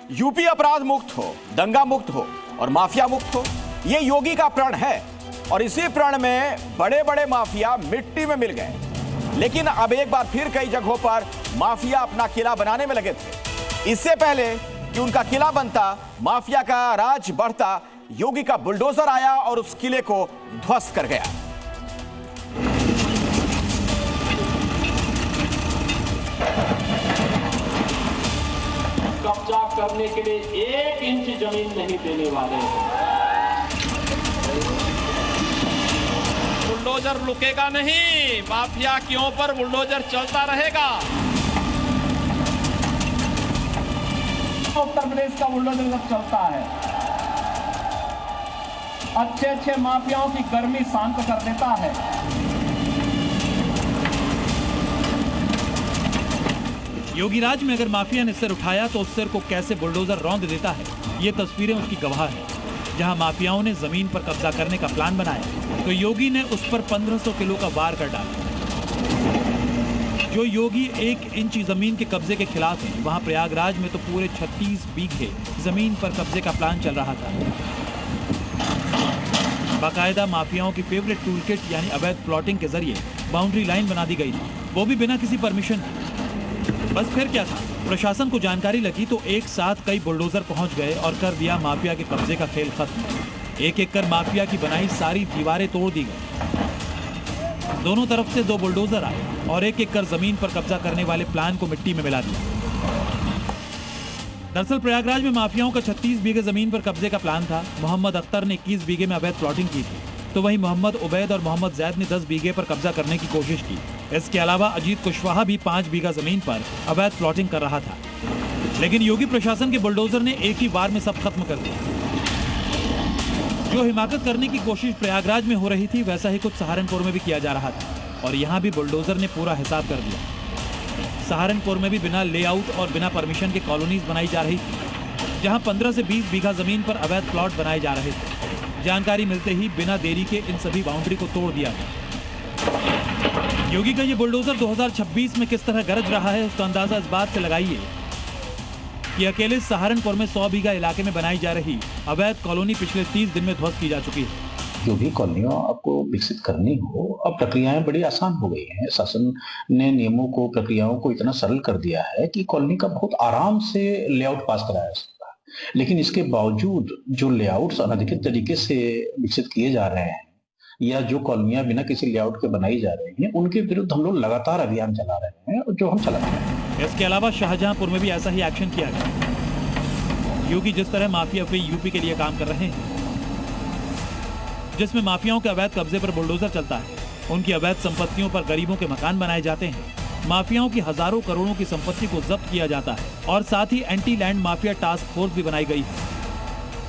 UP अपराध मुक्त हो, दंगा मुक्त हो और माफिया मुक्त हो, ये योगी का प्रण है। और इसी प्रण में बड़े बड़े माफिया मिट्टी में मिल गए। लेकिन अब एक बार फिर कई जगहों पर माफिया अपना किला बनाने में लगे थे। इससे पहले कि उनका किला बनता, माफिया का राज बढ़ता, योगी का बुलडोजर आया और उस किले को ध्वस्त कर गया। कब्जा करने के लिए 1 इंच जमीन नहीं देने वाले हैं। बुलडोजर रुकेगा नहीं, माफिया क्यों पर बुलडोजर चलता रहेगा। उत्तर प्रदेश का बुलडोजर जब चलता है, अच्छे माफियाओं की गर्मी शांत कर देता है। योगी राज में अगर माफिया ने सिर उठाया तो उस सिर को कैसे बुलडोजर रौंद देता है, ये तस्वीरें उसकी गवाह हैं। जहां माफियाओं ने जमीन पर कब्जा करने का प्लान बनाया तो योगी ने उस पर 1500 किलो का वार कर डाला। जो योगी 1 इंच जमीन के कब्जे के खिलाफ है, वहां प्रयागराज में तो पूरे 36 बीघे जमीन पर कब्जे का प्लान चल रहा था। बाकायदा माफियाओं की फेवरेट टूल किट यानी अवैध प्लॉटिंग के जरिए बाउंड्री लाइन बना दी गई थी, वो भी बिना किसी परमिशन के। बस फिर क्या था, प्रशासन को जानकारी लगी तो एक साथ कई बुलडोजर पहुंच गए और कर दिया माफिया के कब्जे का खेल खत्म। एक एक कर माफिया की बनाई सारी दीवारें तोड़ दी गई। दोनों तरफ से 2 बुलडोजर आए और एक एक कर जमीन पर कब्जा करने वाले प्लान को मिट्टी में मिला दिया। दरअसल प्रयागराज में माफियाओं का 36 बीघे जमीन पर कब्जे का प्लान था। मोहम्मद अख्तर ने 21 बीघे में अवैध प्लॉटिंग की थी, तो वहीं मोहम्मद उबैद और मोहम्मद जैद ने 10 बीघे पर कब्जा करने की कोशिश की। इसके अलावा अजीत कुशवाहा भी 5 बीघा जमीन पर अवैध प्लॉटिंग कर रहा था। लेकिन योगी प्रशासन के बुलडोजर ने एक ही बार में सब खत्म कर दिया। जो हिमाकत करने की कोशिश प्रयागराज में हो रही थी, वैसा ही कुछ सहारनपुर में भी किया जा रहा था और यहाँ भी बुलडोजर ने पूरा हिसाब कर दिया। सहारनपुर में भी बिना लेआउट और बिना परमिशन के कॉलोनीज बनाई जा रही थी, जहाँ 15 से 20 बीघा जमीन पर अवैध प्लॉट बनाए जा रहे थे। जानकारी मिलते ही बिना देरी के इन सभी बाउंड्री को तोड़ दिया गया। योगी का ये बुलडोजर 2026 में किस तरह गरज रहा है, उसका अंदाजा इस बात से लगाइए कि अकेले सहारनपुर में 100 बीघा इलाके में बनाई जा रही अवैध कॉलोनी पिछले 30 दिन में ध्वस्त की जा चुकी है। जो भी कॉलोनियां आपको विकसित करनी हो, अब प्रक्रियाएं बड़ी आसान हो गई हैं। शासन ने नियमों को, प्रक्रियाओं को इतना सरल कर दिया है कि कॉलोनी का बहुत आराम से लेआउट पास कराया जा सकता है। लेकिन इसके बावजूद जो लेआउट्स अनधिकृत तरीके से विकसित किए जा रहे हैं या जो कॉलोनियां बिना किसी लेआउट के बनाई जा रही हैं, उनके विरुद्ध हम लोग लगातार अभियान चला रहे हैं और जो हम चला रहे हैं। इसके अलावा शाहजहांपुर में भी ऐसा ही एक्शन किया गया। योगी जिस तरह माफिया फ्री यूपी के लिए काम कर रहे हैं, जिसमें माफियाओं के अवैध कब्जे पर बुलडोजर चलता है, उनकी अवैध संपत्तियों पर गरीबों के मकान बनाए जाते हैं, माफियाओं की हजारों करोड़ों की संपत्ति को जब्त किया जाता है और साथ ही anti land mafia task force भी बनाई गई है।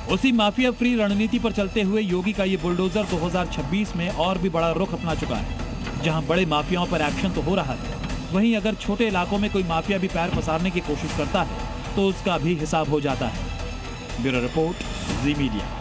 उसी माफिया फ्री रणनीति पर चलते हुए योगी का ये बुलडोजर 2026 में और भी बड़ा रुख अपना चुका है। जहां बड़े माफियाओं पर एक्शन तो हो रहा है, वहीं अगर छोटे इलाकों में कोई माफिया भी पैर पसारने की कोशिश करता है तो उसका भी हिसाब हो जाता है। ब्यूरो रिपोर्ट, जी मीडिया।